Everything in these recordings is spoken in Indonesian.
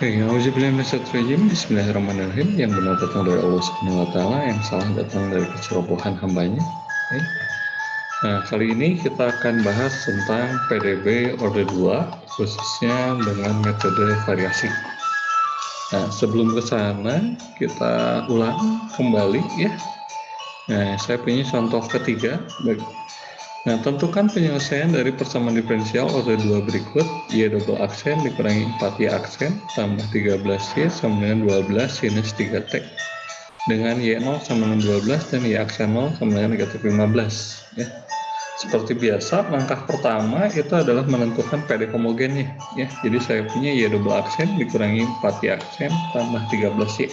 Bismillahirrahmanirrahim. Yang benar datang dari Allah Subhanahu wa Ta'ala, yang salah datang dari kecerobohan hambanya. Oke. Nah, kali ini kita akan bahas tentang PDB Orde 2, khususnya dengan metode variasi. Nah, sebelum ke sana, kita ulang kembali ya. Nah, saya punya contoh ketiga. Nah, tentukan penyelesaian dari persamaan diferensial orde 2 berikut. Y double aksen dikurangi 4Y aksen tambah 13Y sama dengan 12 sinus 3T. Dengan Y0 sama dengan 12 dan Y aksen 0 sama dengan negatif 15. Ya. Seperti biasa, langkah pertama itu adalah menentukan PD homogennya. Ya. Jadi saya punya Y double aksen dikurangi 4Y aksen tambah 13Y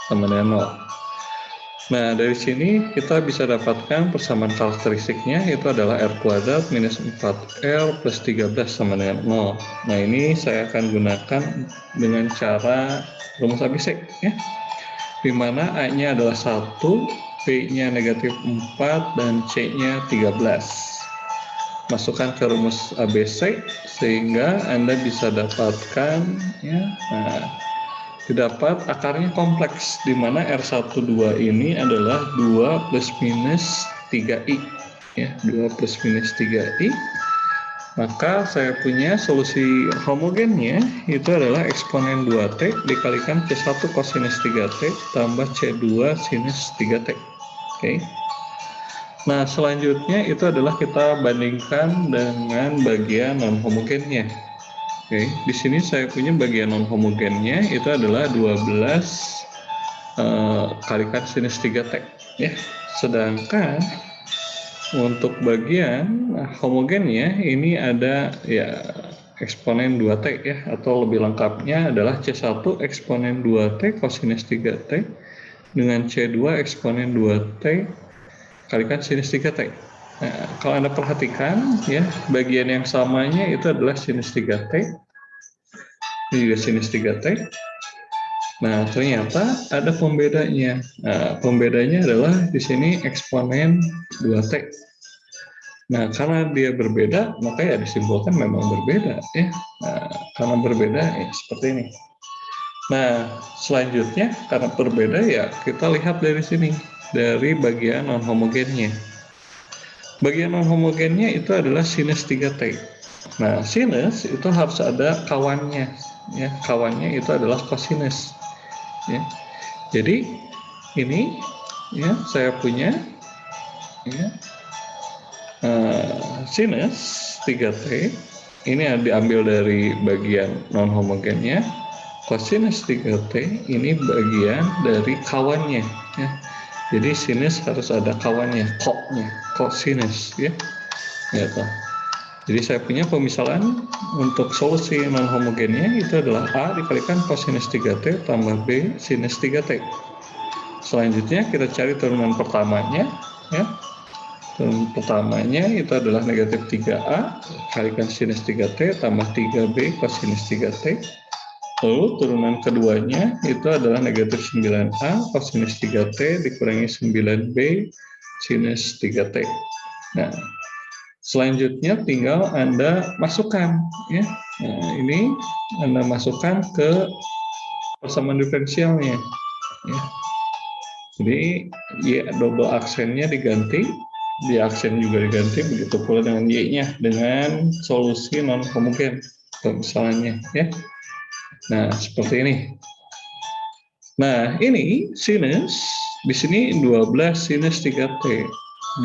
sama dengan 0. Nah, dari sini kita bisa dapatkan persamaan karakteristiknya itu adalah R kuadrat minus 4R plus 13 sama dengan 0. Nah, ini saya akan gunakan dengan cara rumus ABC, ya. Di mana A-nya adalah 1, B-nya negatif 4, dan C-nya 13. Masukkan ke rumus ABC sehingga Anda bisa dapatkan, ya, didapat akarnya kompleks, di mana R12 ini adalah 2 plus minus 3I. Ya, 2 plus minus 3I. Maka saya punya solusi homogennya itu adalah eksponen 2T dikalikan C1 cosinus 3T tambah C2 sinus 3T. Oke. Nah, selanjutnya itu adalah kita bandingkan dengan bagian non homogennya. Oke, di sini saya punya bagian non homogennya itu adalah 12 kalikan sinus 3T, ya. Sedangkan untuk bagian homogennya ini ada ya eksponen 2T, ya, atau lebih lengkapnya adalah C1 eksponen 2T cosinus 3T dengan C2 eksponen 2T kalikan sinus 3T. Nah, kalau Anda perhatikan, ya, bagian yang samanya itu adalah sinus 3T. Ini juga sinus 3T. Nah, ternyata ada pembedanya. Nah, pembedanya adalah di sini eksponen 2T. Nah, karena dia berbeda, maka ya disimpulkan memang berbeda, ya. Nah, karena berbeda, ya seperti ini. Nah, selanjutnya karena berbeda, ya kita lihat dari sini, dari bagian non homogennya. Bagian non homogennya itu adalah sinus 3T. Nah, sinus itu harus ada kawannya, ya. Kawannya itu adalah kosinus, ya. Jadi ini, ya, saya punya, ya, sinus 3T ini diambil dari bagian non homogennya, cosinus 3T ini bagian dari kawannya, ya. Jadi sinus harus ada kawannya, cosinus, ya. Gitu. Jadi saya punya pemisalan untuk solusi non homogennya itu adalah A dikalikan cosinus 3T tambah B sinus 3T. Selanjutnya kita cari turunan pertamanya, ya. Turunan pertamanya itu adalah negatif 3A kalikan sinus 3T tambah 3B cosinus 3T. Lalu turunan keduanya itu adalah negatif 9A cosinus 3T dikurangi 9B sinus 3T. Nah, selanjutnya tinggal Anda masukkan, ya. Nah, ini Anda masukkan ke persamaan diferensialnya, ya. Jadi Y double aksennya diganti, Y aksen juga diganti, begitu pula dengan Y-nya dengan solusi non homogen pemisalannya, ya. Nah, seperti ini. Nah, ini sinus di sini 12 sinus 3T.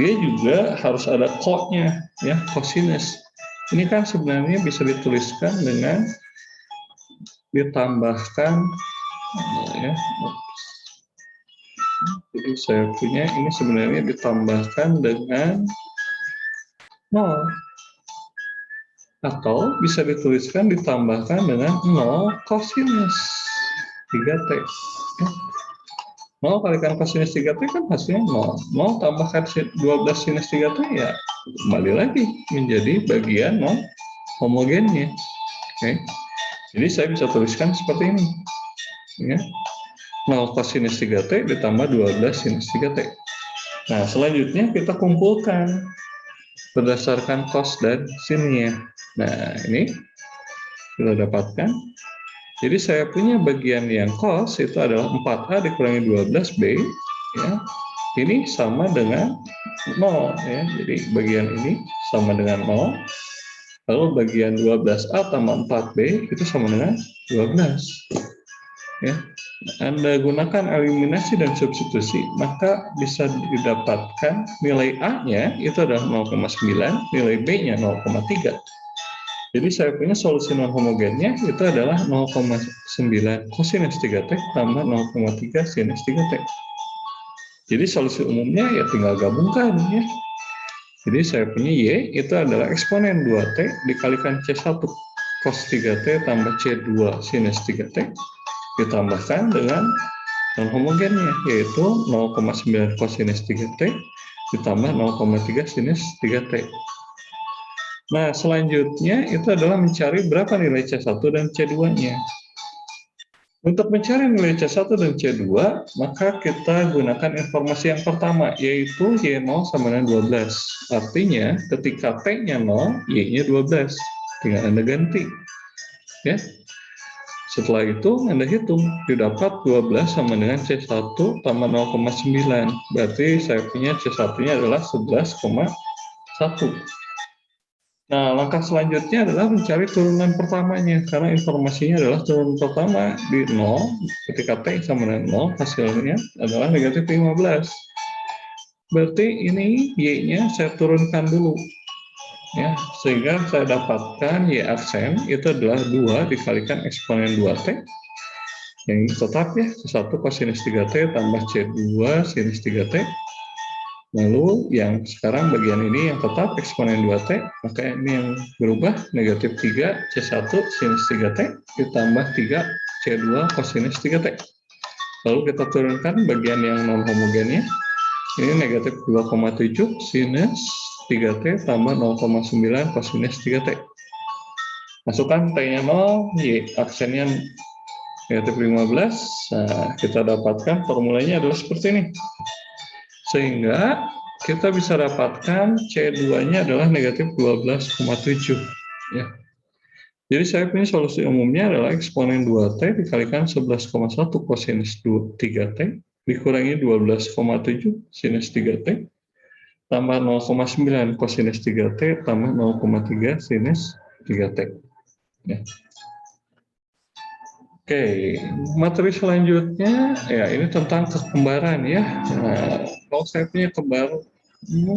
Dia juga harus ada co-nya, ya, cosinus. Ini kan sebenarnya bisa dituliskan dengan ditambahkan, ya. Jadi saya punya ini sebenarnya ditambahkan dengan 0. Atau bisa dituliskan ditambahkan dengan 0 cosinus 3T. 0 kalikan cosinus 3T kan hasilnya 0. 0 tambahkan 12 sinus 3T, ya kembali lagi menjadi bagian non homogennya. Oke. Jadi saya bisa tuliskan seperti ini, ya. 0 cosinus 3T ditambah 12 sinus 3T. Nah, selanjutnya kita kumpulkan berdasarkan cos dan sinnya. Nah, ini kita dapatkan Jadi saya punya bagian yang cos itu adalah 4A dikurangi 12B, ya. Ini sama dengan 0, ya. Jadi bagian ini sama dengan 0. Lalu bagian 12A tambah 4B itu sama dengan 12. Ya. Anda gunakan eliminasi dan substitusi, maka bisa didapatkan nilai A-nya itu adalah 0,9, nilai B-nya 0,3. Jadi saya punya solusi non homogennya itu adalah 0,9 kosinus 3T tambah 0,3 sinus 3T. Jadi solusi umumnya ya tinggal gabungkan ya. Jadi saya punya Y itu adalah eksponen 2T dikalikan C1 cos 3T tambah C2 sinus 3T ditambahkan dengan non homogennya yaitu 0,9 kosinus 3T ditambah 0,3 sinus 3T. Nah, selanjutnya itu adalah mencari berapa nilai C1 dan C2-nya. Untuk mencari nilai C1 dan C2, maka kita gunakan informasi yang pertama, yaitu Y0 sama dengan 12. Artinya, ketika T-nya 0, Y-nya 12. Tinggal Anda ganti. Ya. Setelah itu, Anda hitung. Didapat 12 sama dengan C1 tambah 0,9. Berarti saya punya C1-nya adalah 11,1. Nah, langkah selanjutnya adalah mencari turunan pertamanya, karena informasinya adalah turunan pertama di 0, ketika T sama dengan 0, hasilnya adalah negatif 15. Berarti ini Y-nya saya turunkan dulu, ya, sehingga saya dapatkan Y aksen itu adalah 2 dikalikan eksponen 2T, yang ini tetap ya, C1 kosinus 3T tambah C2 sinus 3T. Lalu yang sekarang bagian ini yang tetap eksponen 2T, maka ini yang berubah negatif 3 C1 sinus 3T ditambah 3 C2 kosinus 3T. Lalu kita turunkan bagian yang non homogennya, ini negatif 2,7 sinus 3T tambah 0,9 kosinus 3T. Masukkan T-nya 0, Y aksennya negatif 15, nah kita dapatkan formulanya adalah seperti ini. Sehingga kita bisa dapatkan C2-nya adalah negatif 12,7. Ya. Jadi saya punya solusi umumnya adalah eksponen 2T dikalikan 11,1 kosinus 3T dikurangi 12,7 sinus 3T tambah 0,9 kosinus 3T tambah 0,3 sinus 3T. Ya. Oke, materi selanjutnya ya ini tentang kekembaran ya. Nah, kalau saya punya kembar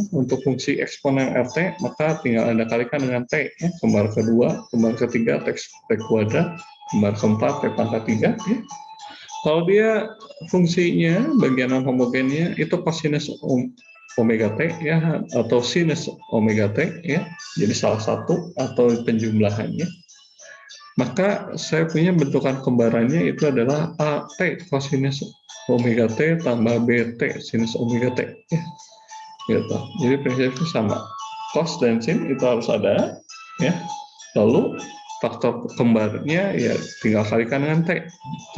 untuk fungsi eksponen RT, maka tinggal Anda kalikan dengan T, ya. Kembar kedua, kembar ketiga, T kuadrat, kembar keempat, T pangkat 3. Ya. Kalau dia fungsinya, bagian non homogennya, itu kosinus omega T, ya, atau sinus omega T, ya. Jadi salah satu, atau penjumlahannya. Maka saya punya bentukan kembarannya itu adalah AT kosinus omega T tambah BT sinus omega T. Ya. Gitu. Jadi prinsipnya sama. Cos dan sin itu harus ada. Ya. Lalu faktor kembarnya ya tinggal kalikan dengan T.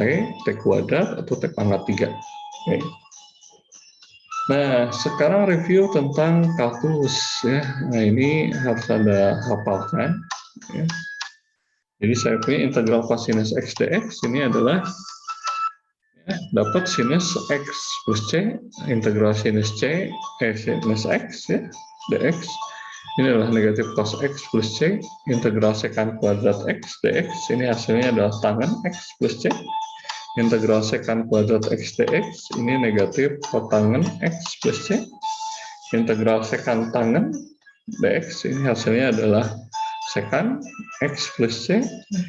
T kuadrat atau T pangkat 3. Oke. Nah, sekarang review tentang kalkulus. Ya. Nah, ini harus Anda hafalkan. Ya. Jadi saya punya integral kosinus x dx ini adalah ya, dapat sinus x plus c, integral sinus c, sinus x ya, dx. Ini adalah negatif cos x plus c, integral sekant kuadrat x dx. Ini hasilnya adalah tangen x plus c. Integral sekant kuadrat x dx ini negatif kotangen x plus c. Integral sekant tangen dx ini hasilnya adalah sekan x plus c,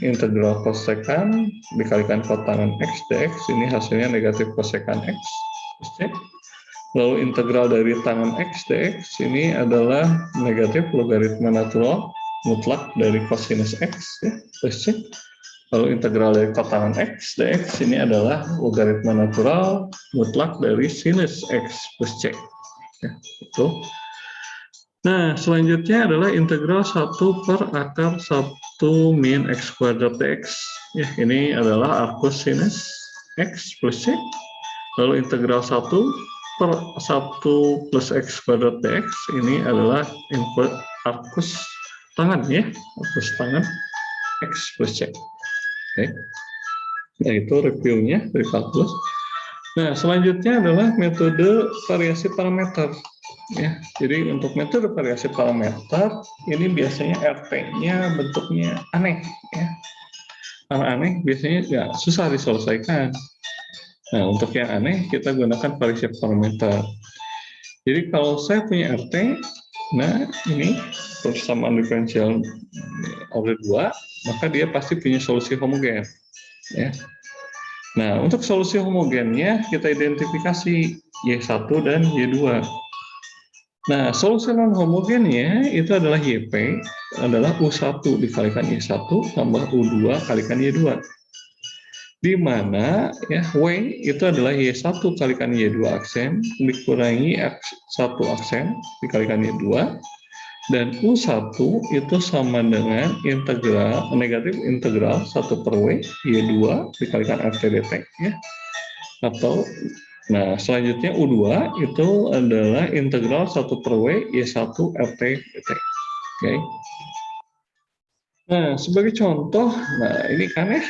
integral kosekan dikalikan kotangen x dx, ini hasilnya negatif kosekan x plus c. Lalu integral dari tangen x dx ini adalah negatif logaritma natural mutlak dari kosinus x ya, plus c. Lalu integral dari kotangen x dx ini adalah logaritma natural mutlak dari sinus x plus c. Ya, itu. Nah, selanjutnya adalah integral 1 per akar 1 min x kuadrat dx. Ya, ini adalah arcus sinus x plus c. Lalu integral 1 per 1 plus x kuadrat dx. Ini adalah arcus tangan ya. Arcus tangan x plus c. Oke. yaitu reviewnya dari kalkulus. Nah, selanjutnya adalah metode variasi parameter. Ya, jadi untuk metode variasi parameter ini biasanya RT-nya bentuknya aneh, ya. Kalau aneh biasanya ya susah diselesaikan. Nah, untuk yang aneh kita gunakan variasi parameter. Jadi kalau saya punya RT, nah ini persamaan diferensial order 2, maka dia pasti punya solusi homogen. Ya. Nah, untuk solusi homogennya kita identifikasi Y1 dan Y2. Nah, solusi non homogennya itu adalah YP, adalah U1 dikalikan Y1 tambah U2 kalikan Y2. Di mana ya W itu adalah Y1 kalikan Y2 aksen dikurangi X1 aksen dikalikan Y2, dan U1 itu sama dengan integral negatif integral 1 per W Y2 dikalikan RT dt, ya. Atau nah selanjutnya U2 itu adalah integral 1 per W Y1 RT dt. Oke. Nah, sebagai contoh, nah ini kan ya,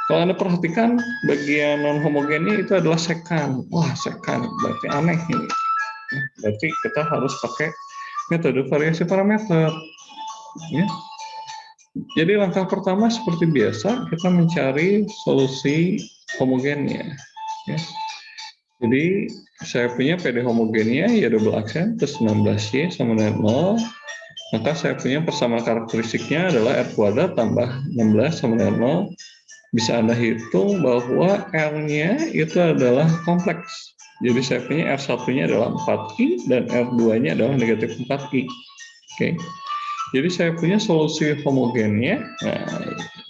kalau Anda perhatikan bagian non homogennya itu adalah sekan. Wah, sekan, berarti aneh ini. Berarti kita harus pakai metode variasi parameter. Ya. Jadi langkah pertama seperti biasa, kita mencari solusi homogennya. Ya. Jadi saya punya PD homogennya ya double aksen plus 16Y sama dengan 0. Maka saya punya persamaan karakteristiknya adalah R kuadrat tambah 16 sama dengan 0. Bisa Anda hitung bahwa R-nya itu adalah kompleks. Jadi saya punya R1-nya adalah 4I dan R2-nya adalah negatif 4I. Oke. Jadi saya punya solusi homogennya. Nah,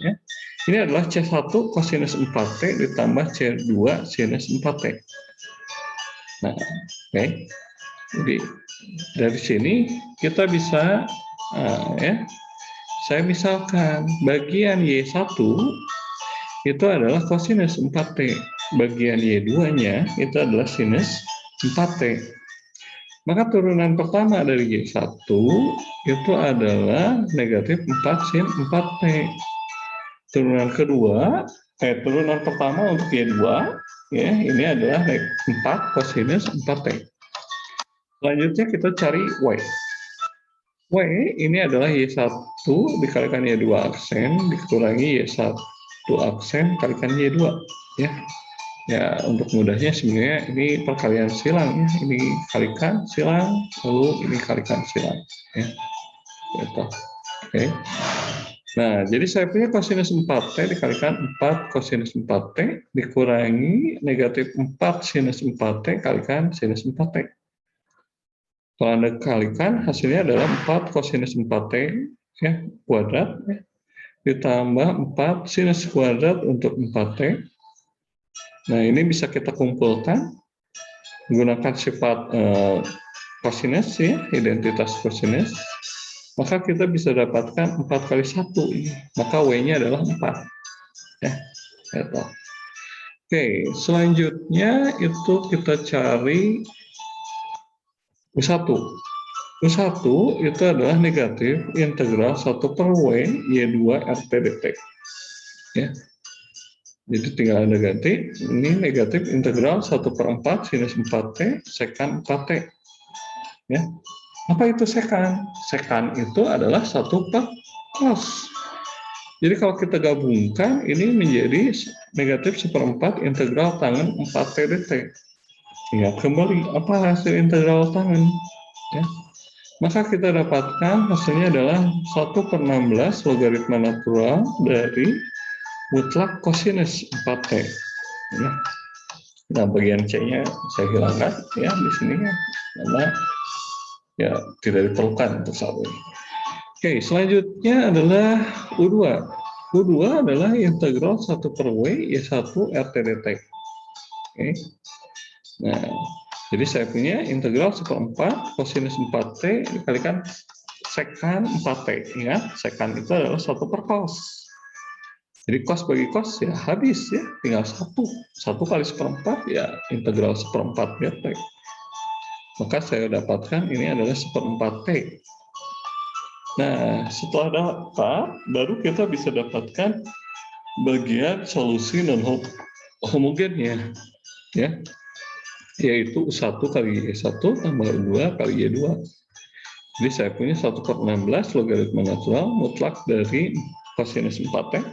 ya. Ini adalah C1 kosinus 4T ditambah C2 sinus 4T. Nah, oke. Jadi dari sini kita bisa ya, saya misalkan bagian Y1 itu adalah kosinus 4T, bagian Y2-nya itu adalah sinus 4T. Maka turunan pertama dari Y1 itu adalah negatif 4 sin 4T. Turunan kedua, turunan pertama untuk Y2, ya, ini adalah 4 kosinus 4T. Selanjutnya kita cari Y. W ini adalah Y1 dikalikan Y2 aksen dikurangi Y1 aksen kalikan Y2, ya. Ya, untuk mudahnya sebenarnya ini perkalian silang, ya. Ini kalikan silang, lalu ini kalikan silang, ya. Gitu. Oke. Nah, jadi saya punya kosinus 4T dikalikan 4 kosinus 4T dikurangi negatif 4 sinus 4T kalikan sinus 4T. Kalau Anda kalikan, hasilnya adalah 4 kosinus 4T ya, kuadrat, ya, ditambah 4 sinus kuadrat untuk 4T. Nah, ini bisa kita kumpulkan menggunakan sifat kosinus, ya, identitas kosinus. Maka kita bisa dapatkan 4 kali 1. Maka W-nya adalah 4. Ya, gitu. Oke, selanjutnya itu kita cari U1. U1 itu adalah negatif integral 1 per W Y2 RT dt. Ya. Jadi tinggal Anda ganti, ini negatif integral 1 per 4 sinus 4T sekan 4T. Ya. Apa itu sekan? Sekan itu adalah 1 per cos. Jadi kalau kita gabungkan, ini menjadi negatif 1/4 integral tangen 4T dt. Ya, kembali, apa hasil integral tangen? Ya. Maka kita dapatkan hasilnya adalah 1/16 logaritma natural dari mutlak kosinus 4T. Ya. Nah, bagian C-nya saya hilangkan ya di sini ya, karena ya tidak diperlukan untuk saat ini. Oke, selanjutnya adalah U2. U2 adalah integral 1 per W Y1 RT dt. Oke. Nah, jadi saya punya integral 1/4 kosinus 4T dikalikan sekan 4T. Ingat, sekan itu adalah 1 per cos. Jadi cos bagi cos ya habis ya, tinggal 1. 1 kali 1/4 ya integral 1/4 T. Maka saya dapatkan ini adalah 1/4T. Nah, setelah dapat, baru kita bisa dapatkan bagian solusi non homogennya, ya, yaitu U1 kali Y1 tambah U2 kali Y2. Jadi saya punya 1/16 logaritma natural mutlak dari kosinus 4T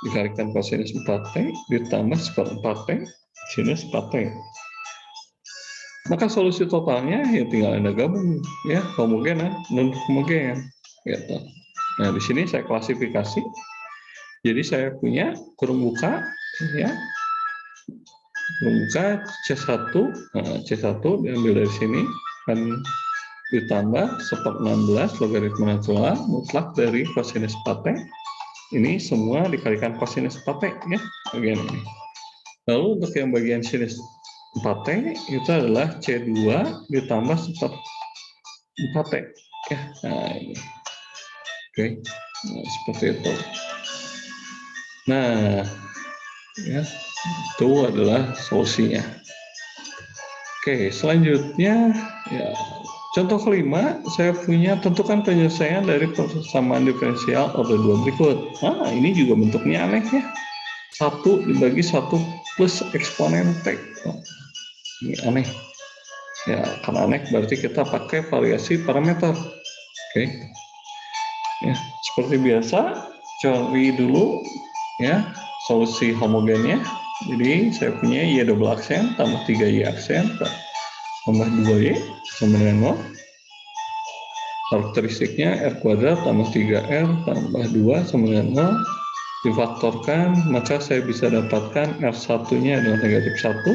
dikalikan kosinus 4T ditambah 1/4T sinus 4T. Maka solusi totalnya ya tinggal Anda gabung, ya, homogen non homogen gitu. Nah, di sini saya klasifikasi. Jadi saya punya kurung buka, ya, kurung buka C1, nah, C1 diambil dari sini kan ditambah 1/16 logaritma natural mutlak dari kosinus 4T. Ini semua dikalikan kosinus 4T, ya, bagian ini. Lalu untuk yang bagian sinus 4T itu adalah C2 ditambah 4T, ya. Nah, ini. Oke. Nah, seperti itu. Nah, ya, itu adalah solusinya. Oke, selanjutnya, ya, contoh kelima, saya punya tentukan penyelesaian dari persamaan diferensial order 2 berikut. Nah, ini juga bentuknya aneh, ya. 1 dibagi 1 plus eksponen T. Oh, ini aneh. Ya, karena aneh berarti kita pakai variasi parameter. Oke. Ya, seperti biasa, cari dulu, ya, solusi homogennya. Jadi saya punya Y double aksen tambah 3Y aksen tambah 2Y sama dengan 0. Karakteristiknya R kuadrat tambah 3R tambah 2 sama dengan 0. Difaktorkan, maka saya bisa dapatkan R1-nya adalah negatif 1,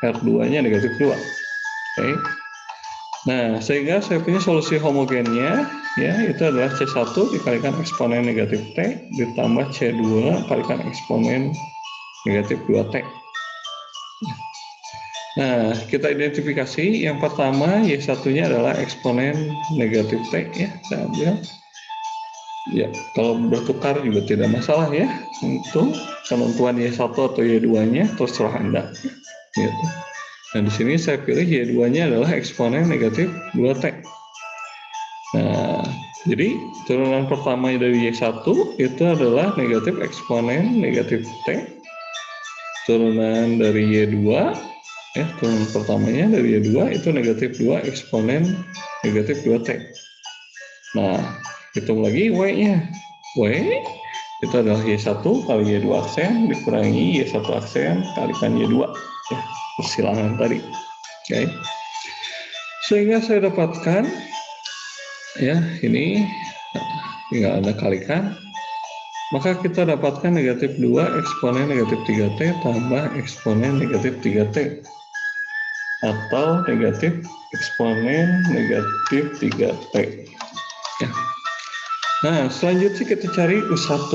R2-nya negatif 2. Oke. Nah, sehingga saya punya solusi homogennya, ya, itu adalah C1 dikalikan eksponen negatif T ditambah C2 kalikan eksponen negatif 2T. Nah, kita identifikasi yang pertama Y1-nya adalah eksponen negatif T, ya, saya ambil. Ya, kalau bertukar juga tidak masalah, ya. Itu penentuan Y1 atau Y2-nya terserah Anda. Gitu. Nah, di sini saya pilih Y2-nya adalah eksponen negatif 2T. Nah, jadi turunan pertama dari Y1 itu adalah negatif eksponen negatif T. Turunan dari Y2, ya, turunan pertamanya dari Y2 itu negatif 2 eksponen negatif 2T. Nah, hitung lagi Y-nya. Y itu adalah Y1 kali Y2 aksen dikurangi Y1 aksen kalikan Y2. Ya, persilangan tadi. Oke. Sehingga saya dapatkan, ya, ini tinggal Anda kalikan. Maka kita dapatkan negatif 2 eksponen negatif 3T tambah eksponen negatif 3T. Atau negatif eksponen negatif 3T. Ya. Nah, selanjutnya kita cari U1.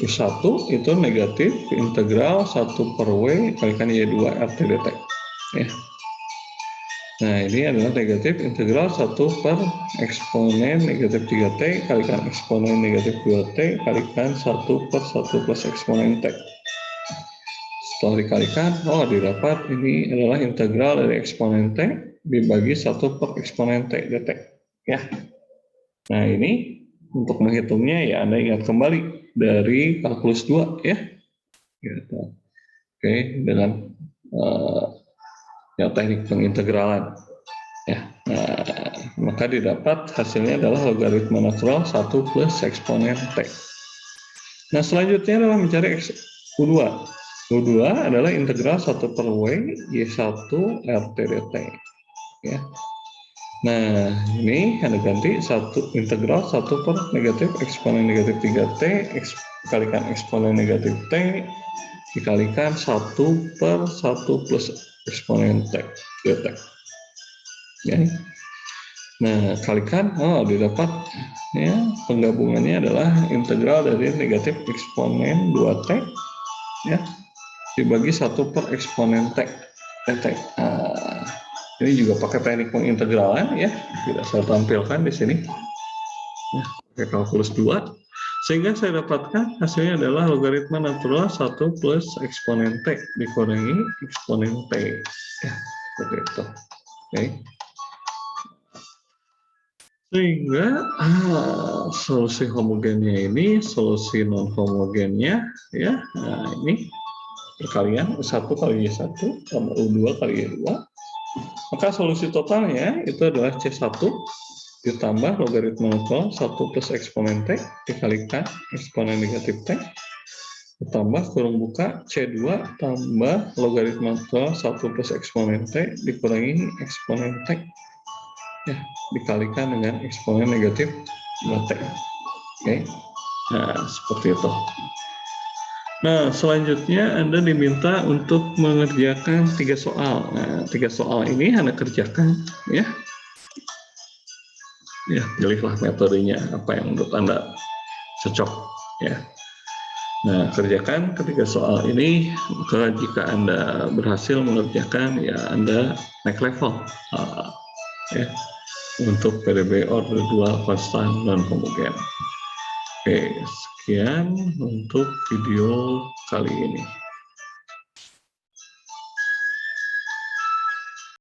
U1 itu negatif integral 1/W kalikan Y2 RT dt. Ya. Nah, ini adalah negatif integral 1 per eksponen negatif 3T kalikan eksponen negatif 2T kalikan 1 per 1 plus eksponen T. Setelah dikalikan, didapat ini adalah integral dari eksponen T dibagi 1 per eksponen T dt. Ya. Nah, ini untuk menghitungnya, ya, Anda ingat kembali dari kalkulus 2, ya. Gitu. Oke, dengan ya, teknik pengintegralan. Ya, nah, maka didapat hasilnya adalah logaritma natural 1 plus eksponen T. Nah, selanjutnya adalah mencari U2. U2 adalah integral 1 per W Y1 RT dt. Ya. Nah, ini Anda ganti integral 1 per negatif eksponen negatif 3T dikalikan eksponen negatif T dikalikan 1 per 1 plus eksponen T dt. Ya. Nah, kalikan, didapat, ya, penggabungannya adalah integral dari negatif eksponen 2T, ya, dibagi 1 per eksponen T dt. Nah, ini juga pakai teknik pengintegralan, ya, tidak saya tampilkan di sini. Nah, pakai kalkulus 2, sehingga saya dapatkan hasilnya adalah logaritma natural 1 plus eksponen T dikurangi eksponen T. Ya, seperti itu. Oke. Sehingga solusi homogennya ini solusi non homogennya ya. Nah, ini perkalian U1 kali Y1 tambah U2 kali Y2. Maka solusi totalnya itu adalah C1 ditambah logaritma natural 1 plus eksponen T dikalikan eksponen negatif T ditambah kurung buka C2 tambah logaritma natural 1 plus eksponen T dikurangi eksponen T ya, dikalikan dengan eksponen negatif T. Oke. Nah, seperti itu. Nah, selanjutnya Anda diminta untuk mengerjakan 3 soal. Nah, 3 soal ini Anda kerjakan ya. Ya, pilihlah metodenya apa yang menurut Anda cocok ya. Nah, kerjakan ketiga soal ini, maka jika Anda berhasil mengerjakan ya Anda naik level ya untuk PDB order dual konstan non homogen. Oke, sekian untuk video kali ini.